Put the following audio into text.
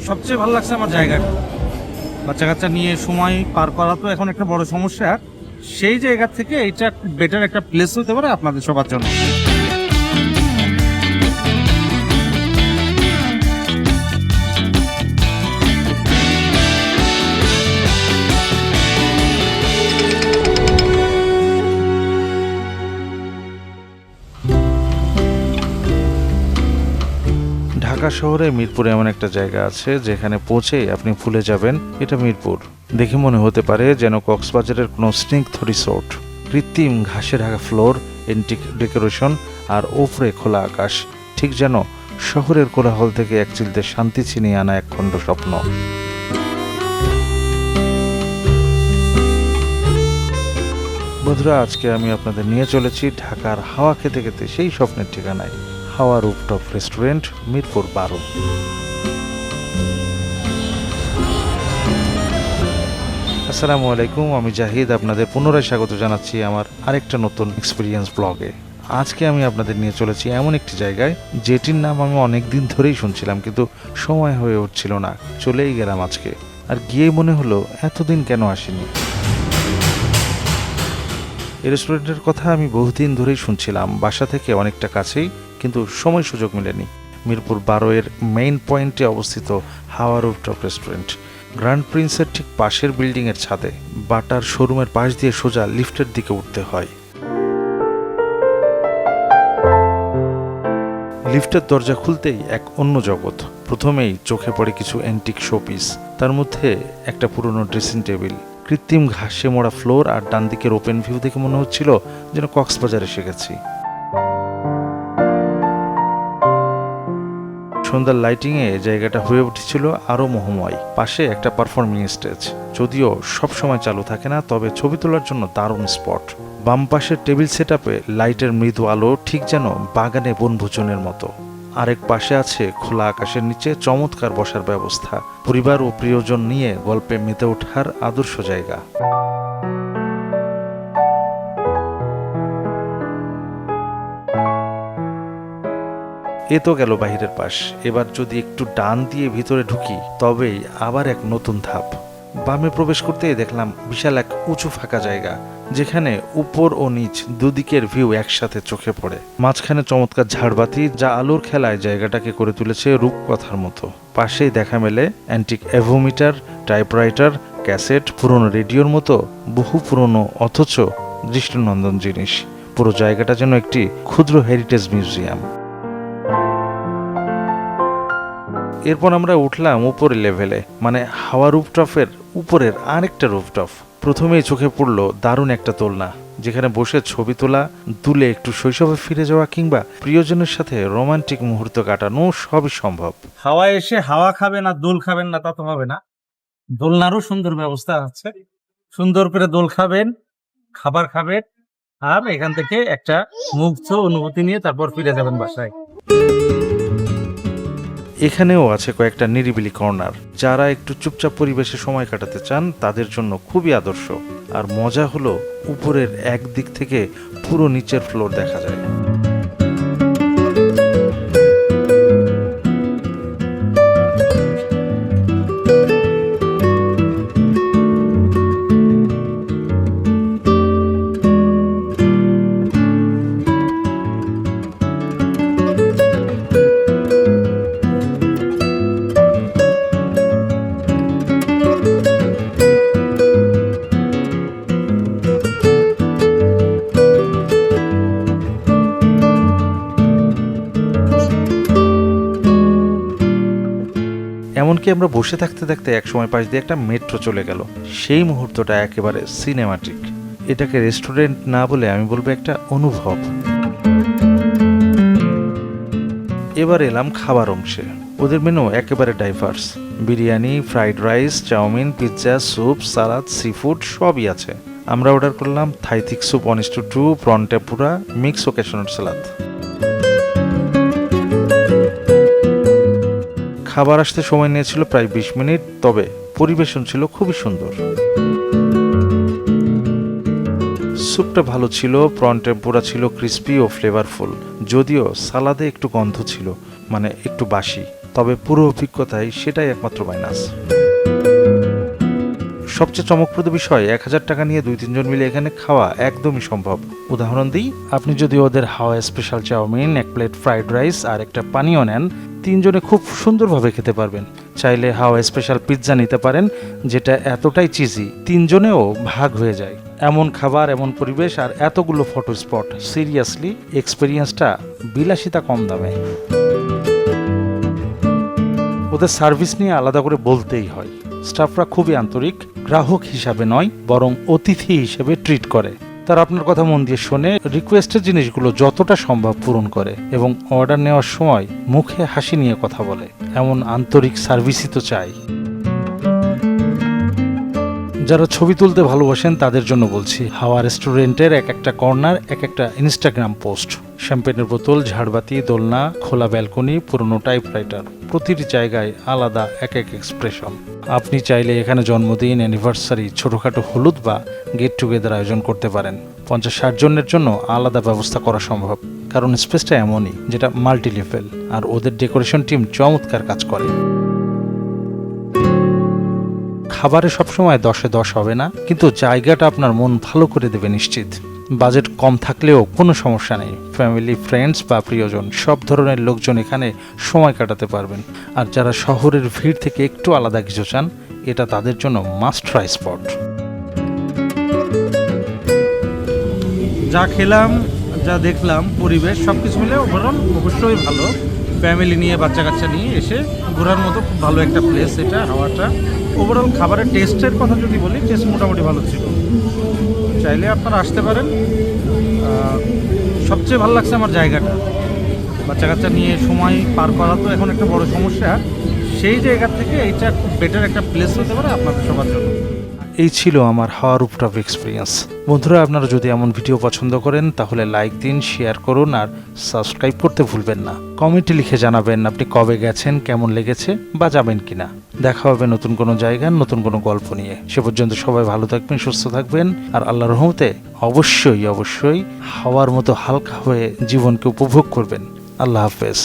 সবচেয়ে ভালো লাগছে আমার জায়গাটা। বাচ্চা কাচ্চা নিয়ে সময় পার করা তো এখন একটা বড় সমস্যা। সেই জায়গা থেকে এটা বেটার একটা প্লেস হতে পারে আপনাদের সবার জন্য। ঢাকা শহরে মিরপুরে এমন একটা জায়গা আছে যেখানে পৌঁছেই আপনি ভুলে যাবেন এটা মিরপুর। দেখে মনে হতে পারে যেন কক্সবাজারের কোনো স্নিগ্ধ রিসোর্ট। কৃত্রিম ঘাসে ঢাকা ফ্লোর, এন্টিক ডেকোরেশন আর ওপরে খোলা আকাশ, ঠিক যেন শহরের কোলাহল থেকে এক চিলতে শান্তি ছিনিয়ে আনা একখণ্ড স্বপ্ন। বন্ধুরা, আজকে আমি আপনাদের নিয়ে চলেছি ঢাকার হাওয়া খেতে খেতে সেই স্বপ্নের ঠিকানায়, হাওয়া রুফটপ রেস্টুরেন্ট, মিরপুর 12। আসসালামু আলাইকুম, আমি জাহিদ আপনাদের পুনরায় স্বাগত জানাচ্ছি আমার আরেকটা নতুন এক্সপিরিয়েন্স ব্লগে। আজকে আমি আপনাদের নিয়ে চলেছি এমন একটি জায়গায় যেটির নাম আমি অনেক দিন ধরেই শুনছিলাম, কিন্তু সময় হয়ে উঠছিল না। চলেই গেলাম আজকে, আর গিয়ে মনে হলো এতদিন কেন আসিনি। এই রেস্টুরেন্টের কথা আমি বহুদিন ধরেই শুনছিলাম, বাসা থেকে অনেকটা কাছেই, কিন্তু সময় সুযোগ মেলেনি। মিরপুর 12 এর মেইন পয়েন্টে অবস্থিত হাওয়া রুফটপ রেস্টুরেন্ট, গ্র্যান্ড প্রিন্সের ঠিক পাশের বিল্ডিংয়ের ছাদে। বাটার শোরুমের পাশ দিয়ে সোজা লিফটের দিকে উঠতে হয়। লিফটের দরজা খুলতেই এক অন্য জগৎ। প্রথমেই চোখে পড়ে কিছু অ্যান্টিক শোপিস, তার মধ্যে একটা পুরনো ড্রেসিং টেবিল, কৃত্রিম ঘাসে মোড়া ফ্লোর, আর ডান দিকের ওপেন ভিউ দেখে মনে হচ্ছিল যেন কক্সবাজার এসে গেছি। সন্ধ্যার লাইটিংয়ে জায়গাটা হয়ে উঠেছিল আরও মোহময়। পাশে একটা পারফর্মিং স্টেজ, যদিও সব সময় চালু থাকে না, তবে ছবি তোলার জন্য দারুণ স্পট। বাম পাশের টেবিল সেটআপে লাইটের মৃদু আলো, ঠিক যেন বাগানে বনভোজনের মতো। আরেক পাশে আছে খোলা আকাশের নিচে চমৎকার বসার ব্যবস্থা, পরিবার ও প্রিয়জন নিয়ে গল্পে মেতে ওঠার আদর্শ জায়গা। এ তো গেল বাহিরের পাশ। এবার যদি একটু ডান দিয়ে ভিতরে ঢুকি, তবেই আবার এক নতুন ধাপ। বামে প্রবেশ করতেই দেখলাম বিশাল এক উঁচু ফাঁকা জায়গা, যেখানে উপর ও নিচ দুদিকের ভিউ একসাথে চোখে পড়ে। মাঝখানে চমৎকার ঝাড়বাতি, যা আলোর খেলায় জায়গাটাকে করে তুলেছে রূপকথার মতো। পাশেই দেখা মেলে অ্যান্টিক অ্যাভোমিটার, টাইপরাইটার, ক্যাসেট, পুরনো রেডিওর মতো বহু পুরনো অথচ দৃষ্টিনন্দন জিনিস। পুরো জায়গাটা যেন একটি ক্ষুদ্র হেরিটেজ মিউজিয়াম। এরপর আমরা উঠলাম উপরের লেভেলে, মানে হাওয়া রুফটপের উপরের আরেকটা রুফটপ। প্রথমেই চোখে পড়লো দারুণ একটা দোলনা, যেখানে বসে ছবি তোলা, দুলে একটু শৈশবে ফিরে যাওয়া কিংবা প্রিয়জনের সাথে রোমান্টিক মুহূর্ত কাটানো সবই সম্ভব। হাওয়ায় এসে হাওয়া খাবেন আর দোল খাবেন না তা তো হবে না। দোলনারও সুন্দর ব্যবস্থা আছে, সুন্দর করে দোল খাবেন, খাবার খাবেন, আর এখান থেকে একটা মুগ্ধ অনুভূতি নিয়ে তারপর ফিরে যাবেন বাসায়। এখানেও আছে কয়েকটা নিরিবিলি কর্নার, যারা একটু চুপচাপ পরিবেশে সময় কাটাতে চান তাদের জন্য খুবই আদর্শ। আর মজা হলো উপরের এক দিক থেকে পুরো নিচের ফ্লোর দেখা যায়। এমনকি আমরা বসে থাকতে থাকতে একসময় পাশ দিয়ে একটা মেট্রো চলে গেল। সেই মুহূর্তটা একেবারে সিনেমাটিক। এটাকে রেস্টুরেন্ট না বলে আমি বলবো একটা অনুভব। এবার এলাম খাবার অংশে। ওদের মেনু একেবারে diverse. Biryani, fried rice, chow mein, pizza, soup, salad, sea food সবই আছে। আমরা অর্ডার করলাম Thai thick soup 1:2, prawn tempura, mix ও ক্যাশনাট সালাদ। খাবার আসতে সময় নিয়েছিল প্রায় 20 মিনিট, তবে পরিবেশন ছিল খুবই সুন্দর। স্যুপটা ভালো ছিল, প্রন টেম্পুরা ছিল ক্রিস্পি ও ফ্লেভারফুল, যদিও সালাদে একটু গন্ধ ছিল, মানে একটু বাসি। তবে পুরো অভিজ্ঞতায় সেটাই একমাত্র মাইনাস। সবচেয়ে চমকপ্রদ বিষয়, 1000 টাকা নিয়ে 2-3 জন মিলে এখানে খাওয়া একদমই সম্ভব। উদাহরণ দিই, আপনি যদি ওদের হাওয়া special chow mein, 1 plate fried rice আর একটা পানীয় নেন, 3 জনে খুব সুন্দরভাবে খেতে পারবেন। চাইলে হাওয়া স্পেশাল পিৎজা নিতে পারেন, যেটা এতটাই চিজি 3 জনেও ভাগ হয়ে যায়। এমন খাবার, এমন পরিবেশ আর এতগুলো ফটো স্পট, সিরিয়াসলি এক্সপিরিয়েন্সটা বিলাসিতা কম দামে। ওদের সার্ভিস নিয়ে আলাদা করে বলতেই হয়। স্টাফরা খুবই আন্তরিক, গ্রাহক হিসাবে নয় বরং অতিথি হিসেবে ট্রিট করে। তারা আপনার কথা মন দিয়ে শোনে, রিকোয়েস্টের জিনিসগুলো যতটা সম্ভব পূরণ করে এবং অর্ডার নেওয়ার সময় মুখে হাসি নিয়ে কথা বলে। এমন আন্তরিক সার্ভিসই তো চাই। যারা ছবি তুলতে ভালোবাসেন তাদের জন্য বলছি, হাওয়া রেস্টুরেন্টের এক একটা কর্নার এক একটা ইনস্টাগ্রাম পোস্ট। শ্যাম্পেনের বোতল, ঝাড়বাতি, দোলনা, খোলা ব্যালকনি, পুরনো টাইপরাইটার, প্রতিটি জায়গায় আলাদা এক এক এক্সপ্রেশন। আপনি চাইলে এখানে জন্মদিন, অ্যানিভার্সারি, ছোটখাটো হলুদ বা গেট টুগেদার আয়োজন করতে পারেন। 50-60 জনের জন্য আলাদা ব্যবস্থা করা সম্ভব, কারণ স্পেসটা এমনই যেটা মাল্টি লেভেল, আর ওদের ডেকোরেশন টিম চমৎকার কাজ করে। খাবারে সবসময় 10-এ 10 হবে না, কিন্তু জায়গাটা আপনার মন ভালো করে দেবে নিশ্চিত। বাজেট কম থাকলেও কোনো সমস্যা নেই, ফ্যামিলি, ফ্রেন্ডস বা প্রিয়জন সব ধরনের লোকজন এখানে সময় কাটাতে পারবেন। আর যারা শহরের ভিড় থেকে একটু আলাদা কিছু চান, এটা তাদের জন্য মাস্ট ট্রাই স্পট। যা খেলাম, যা দেখলাম, পরিবেশ সবকিছু মিলে ওভারঅল অবশ্যই ভালো। ফ্যামিলি নিয়ে, বাচ্চা কাচ্চা নিয়ে এসে ঘোরার মতো খুব ভালো একটা প্লেস এটা। হাওয়াটা ওভারঅল, খাবারের টেস্টের কথা যদি বলি, টেস্ট মোটামুটি ভালো ছিল। চাইলে আপনারা আসতে পারেন। সবচেয়ে ভালো লাগছে আমার জায়গাটা। বাচ্চা কাচ্চা নিয়ে সময় পার করা তো এখন একটা বড় সমস্যা। সেই জায়গা থেকে এইটা খুব বেটার একটা প্লেস হতে পারে আপনাদের সবার জন্য। এই ছিল আমার হাওয়া রুফটপ এক্সপিরিয়েন্স। বন্ধুরা, আপনারা যদি এমন ভিডিও পছন্দ করেন তাহলে লাইক দিন, শেয়ার করুন আর সাবস্ক্রাইব করতে ভুলবেন না। কমেন্টে লিখে জানাবেন আপনি কবে গেছেন, কেমন লেগেছে বা যাবেন কিনা। দেখা হবে নতুন কোনো জায়গার নতুন কোনো গল্প নিয়ে। সে পর্যন্ত সবাই ভালো থাকবেন, সুস্থ থাকবেন আর আল্লাহর রহমতে অবশ্যই হাওয়ার মতো হালকা হয়ে জীবনকে উপভোগ করবেন। আল্লাহ হাফেজ।